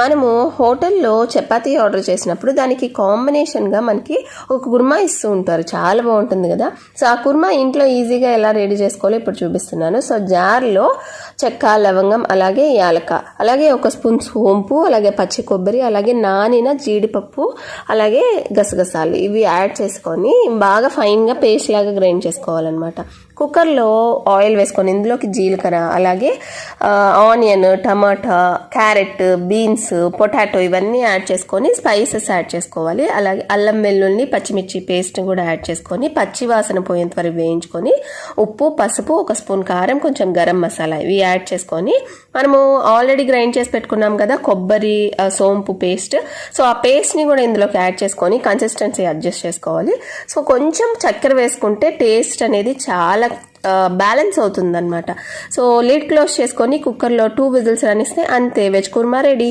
మనము హోటల్లో చపాతీ ఆర్డర్ చేసినప్పుడు దానికి కాంబినేషన్గా మనకి ఒక కుర్మా ఇస్తూ ఉంటారు, చాలా బాగుంటుంది కదా. సో ఆ కుర్మా ఇంట్లో ఈజీగా ఎలా రెడీ చేసుకోవాలో ఇప్పుడు చూపిస్తున్నాను. సో జార్లో చెక్క, లవంగం, అలాగే యాలక, అలాగే 1 స్పూన్ సోంపు, అలాగే పచ్చి కొబ్బరి, అలాగే నానిన జీడిపప్పు, అలాగే గసగసాలు ఇవి యాడ్ చేసుకొని బాగా ఫైన్గా పేస్ట్ లాగా గ్రైండ్ చేసుకోవాలన్నమాట. కుక్కర్లో ఆయిల్ వేసుకొని ఇందులోకి జీలకర్ర, అలాగే ఆనియన్, టమాటా, క్యారెట్, బీన్స్, పొటాటో ఇవన్నీ యాడ్ చేసుకొని స్పైసెస్ యాడ్ చేసుకోవాలి. అలాగే అల్లం వెల్లుల్లి పచ్చిమిర్చి పేస్ట్ కూడా యాడ్ చేసుకొని పచ్చి వాసన పోయేంత వరకు వేయించుకొని ఉప్పు, పసుపు, 1 స్పూన్ కారం, కొంచెం గరం మసాలా ఇవి యాడ్ చేసుకొని మనము ఆల్రెడీ గ్రైండ్ చేసి పెట్టుకున్నాం కదా కొబ్బరి, సోంపు పేస్ట్. సో ఆ పేస్ట్ని కూడా ఇందులోకి యాడ్ చేసుకొని కన్సిస్టెన్సీ అడ్జస్ట్ చేసుకోవాలి. సో కొంచెం చక్కెర వేసుకుంటే టేస్ట్ అనేది చాలా బ్యాలెన్స్ అవుతుంది అనమాట. సో లిడ్ క్లోజ్ చేసుకొని కుక్కర్లో 2 విజిల్స్ రానిస్తే అంతే, వెజ్ కుర్మా రెడీ.